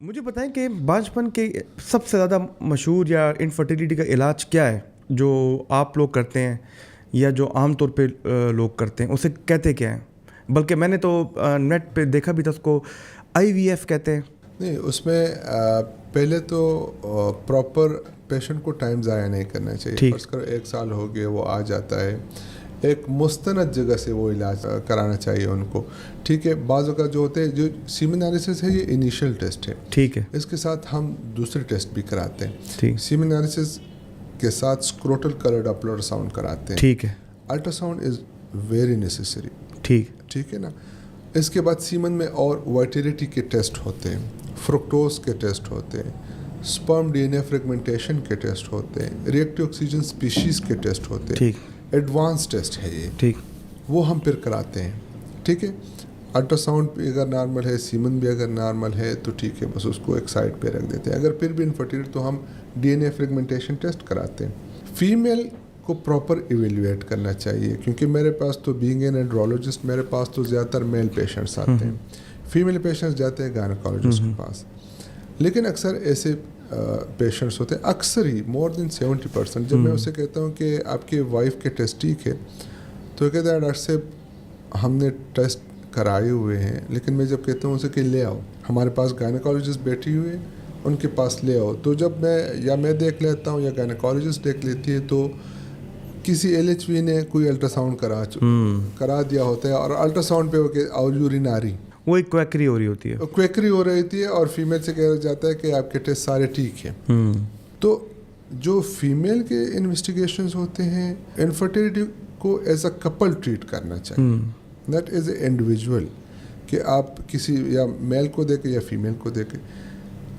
مجھے بتائیں کہ بانجھپن کے سب سے زیادہ مشہور یا انفرٹیلیٹی کا علاج کیا ہے جو آپ لوگ کرتے ہیں یا جو عام طور پہ لوگ کرتے ہیں، اسے کہتے کیا ہیں؟ بلکہ میں نے تو نیٹ پہ دیکھا بھی تھا، اس کو IVF کہتے ہیں۔ نہیں، اس میں پہلے تو پراپر پیشنٹ کو ٹائم ضائع نہیں کرنا چاہیے۔ فرض کرو 1 سال ہو گئے، وہ آ جاتا ہے، ایک مستند جگہ سے وہ علاج کرانا چاہیے ان کو، ٹھیک ہے۔ بعض اوقات جو ہوتے ہیں، جو سیمن انالیسس ہے یہ انیشیل ٹیسٹ ہے، ٹھیک ہے، اس کے ساتھ ہم دوسرے ٹیسٹ بھی کراتے ہیں۔ ٹھیک، سیمن انالیسس کے ساتھ اسکروٹل کلرڈ اپلر ساؤنڈ کراتے ہیں، ٹھیک ہے، ultra sound is very necessary, ٹھیک ہے نا۔ اس کے بعد سیمن میں اور وائٹیلٹی کے ٹیسٹ ہوتے ہیں، فرکٹوز کے ٹیسٹ ہوتے ہیں، سپرم DNA فریگمنٹیشن کے ٹیسٹ ہوتے ہیں، ری ایکٹیو آکسیجن سپیشیز کے ٹیسٹ ہوتے ہیں، ایڈوانس ٹیسٹ ہے یہ، ٹھیک، وہ ہم پھر کراتے ہیں، ٹھیک ہے۔ الٹرا ساؤنڈ بھی اگر نارمل ہے، سیمن بھی اگر نارمل ہے تو ٹھیک ہے، بس اس کو ایک سائڈ پہ رکھ دیتے ہیں۔ اگر پھر بھی انفرٹیل تو ہم DNA فریگمنٹیشن ٹیسٹ کراتے ہیں۔ فیمیل کو پراپر ایویلویٹ کرنا چاہیے، کیونکہ میرے پاس تو بینگ این اینڈرولوجسٹ میرے پاس تو زیادہ تر میل پیشنٹس آتے ہیں، فیمیل پیشنٹس جاتے ہیں گائنیکالوجسٹ کے پاس، لیکن اکثر ایسے پیشنٹس ہوتے ہیں، اکثر ہی مور دین 70%۔ جب میں اسے کہتا ہوں کہ آپ کی وائف کے ٹیسٹ ٹھیک ہے تو کہتا ہے ڈاکٹر صاحب ہم نے ٹیسٹ کرائے ہوئے ہیں، لیکن میں جب کہتا ہوں اسے کہ لے آؤ، ہمارے پاس گائنیکالوجسٹ بیٹھی ہوئی ہے، ان کے پاس لے آؤ، تو جب میں دیکھ لیتا ہوں یا گائنیکالوجسٹ دیکھ لیتی ہے تو کسی LHV نے کوئی الٹرا ساؤنڈ کرا دیا ہوتا ہے، اور الٹرا ساؤنڈ پہ اور یورین آ رہی، وہ ایک کویکری ہو رہی ہوتی ہے، کویکری ہو رہی تھی، اور فیمیل سے کہا جاتا ہے کہ آپ کے ٹیسٹ سارے ٹھیک ہیں۔ تو جو فیمیل کے انویسٹیگیشنز ہوتے ہیں، انفرٹیلیٹی کو ایز اے کپل ٹریٹ کرنا چاہیے، ناٹ ایز اے انڈیویجول، کہ آپ کسی یا میل کو دیکھیں یا فیمیل کو دیکھیں۔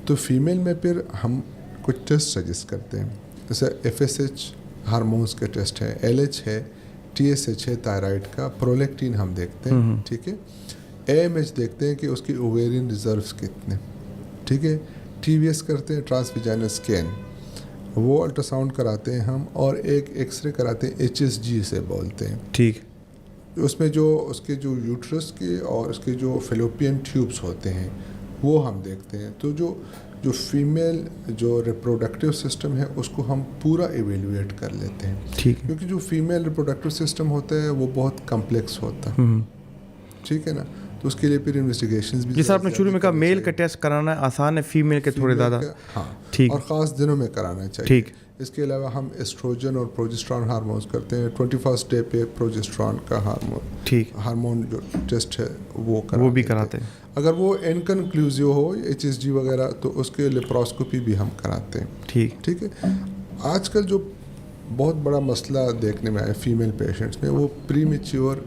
تو فیمیل میں پھر ہم کچھ ٹیسٹ سجیسٹ کرتے ہیں، جیسے FSH ہارمونس کے ٹیسٹ ہے، LH ہے، TSH ہے تائرائڈ کا، پرولیکٹین ہم دیکھتے ہیں، ٹھیک ہے۔ AMH دیکھتے ہیں کہ اس کی اوویرین ریزروز کتنے، ٹھیک ہے۔ TVS کرتے ہیں، ٹرانس ویجائنل اسکین، وہ الٹرا ساؤنڈ کراتے ہیں ہم، اور ایک ایکس رے کراتے ہیں HSG سے بولتے ہیں، ٹھیک۔ اس میں جو اس کے جو یوٹرس کے اور اس کے جو فیلوپین ٹیوبس ہوتے ہیں وہ ہم دیکھتے ہیں۔ تو جو فیمیل جو ریپروڈکٹیو سسٹم ہے اس کو ہم پورا ایویلویٹ کر لیتے ہیں، ٹھیک، کیونکہ جو فیمیل ریپروڈکٹیو سسٹم ہوتا ہے وہ بہت کمپلیکس ہوتا ہے، ٹھیک ہے نا۔ تو اس کے لیے پھر انویسٹیگیشنز بھی، جیسا آپ نے شروع میں کہا میل کا ٹیسٹ کرانا آسان ہے، فیمیل کے تھوڑے زیادہ، ہاں، ٹھیک، اور خاص دنوں میں کرانا چاہیے، ٹھیک۔ اس کے علاوہ ہم ایسٹروجن اور پروجسٹرون ہارمونز کرتے ہیں، 21 ڈے پہ پروجسٹرون کا ہارمون جو ٹیسٹ ہے وہ بھی کراتے ہیں۔ اگر وہ انکنکلوزیو ہو HSG وغیرہ تو اس کے لیپراسکوپی بھی ہم کراتے ہیں، ٹھیک ہے۔ آج کل جو بہت بڑا مسئلہ دیکھنے میں آیا فیمیل پیشنٹس میں، وہ پری میچیور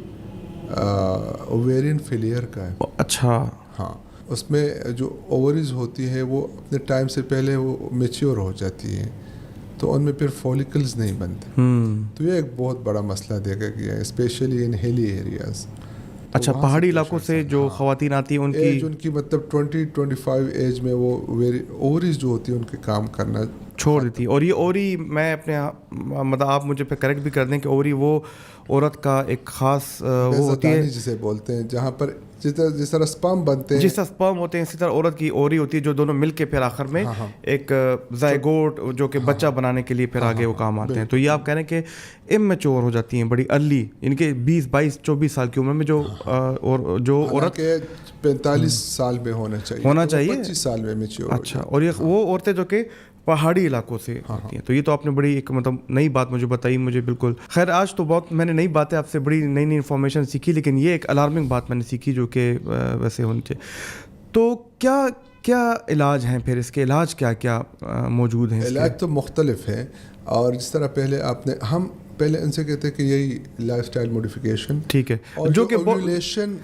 اوویرین فیلئر کا ہے۔ اچھا، ہاں، اس میں جو اووریز ہوتی ہے وہ اپنے ٹائم سے پہلے وہ میچیور ہو جاتی ہے، تو ان میں پھر فولیکلز نہیں بنتے، تو یہ ایک بہت بڑا مسئلہ دیکھا گیا ہے، اسپیشلی ان ہیلی ایریاز۔ اچھا، پہاڑی علاقوں سے جو خواتین آتی ہیں ان کی مطلب 20-25 ایج میں وہ اووریز جو ہوتی ہے ان کے کام کرنا چھوڑ دیتی ہے۔ اور یہ اوری، میں اپنے مطلب آپ مجھے پہ کریکٹ بھی کر دیں کہ اوری وہ عورت کا ایک خاص وہ ہوتی ہے جسے بولتے ہیں، جہاں پر جس طرح سپرم بنتے ہیں، جس طرح سپرم ہوتے ہیں اسی طرح عورت کی اوری ہوتی ہے، جو دونوں مل کے پھر آخر میں ایک زائگوٹ جو کہ بچہ بنانے کے لیے پھر آگے وہ کام آتے ہیں۔ تو یہ آپ کہہ رہے ہیں کہ امیچور ہو جاتی ہیں بڑی ارلی، ان کے 20-22-24 سال کی عمر میں جو عورت 45 سال میں ہونا چاہیے 25 سال میں میچور۔ اچھا، اور یہ وہ عورتیں جو کہ پہاڑی علاقوں سے ہوتی ہیں۔ تو یہ تو آپ نے بڑی ایک مطلب نئی بات مجھے بتائی، مجھے بالکل خیر آج تو بہت میں نے نئی باتیں آپ سے بڑی نئی انفارمیشن سیکھی، لیکن یہ ایک الارمنگ بات میں نے سیکھی جو کہ ویسے ہونی چاہیے۔ تو کیا علاج ہیں پھر، اس کے علاج کیا موجود ہیں؟ علاج تو مختلف ہیں، اور جس طرح پہلے ہم پہلے ان سے کہتے ہیں کہ یہی لائف سٹائل موڈیفیکیشن، ٹھیک ہے، اور جو کہ اوویولیشن،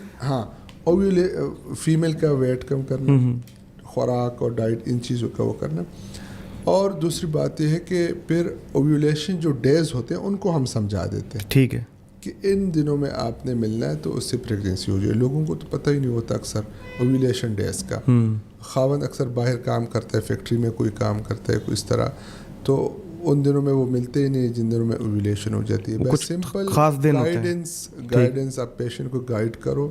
فیمیل کا ویٹ کم کرنا، خوراک اور ڈائٹ ان چیزوں کا وہ کرنا، اور دوسری بات یہ ہے کہ پھر اوویولیشن جو ڈیز ہوتے ہیں ان کو ہم سمجھا دیتے ہیں، ٹھیک ہے، کہ ان دنوں میں آپ نے ملنا ہے تو اس سے پریگنینسی ہو جائے۔ لوگوں کو تو پتہ ہی نہیں ہوتا اکثر اوویولیشن ڈیز کا، خاوند اکثر باہر کام کرتا ہے، فیکٹری میں کوئی کام کرتا ہے کوئی اس طرح، تو ان دنوں میں وہ ملتے ہی نہیں جن دنوں میں اوویولیشن ہو جاتی ہے۔ بس سمپل گائیڈنس، آپ پیشنٹ کو گائیڈ کرو،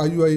IUI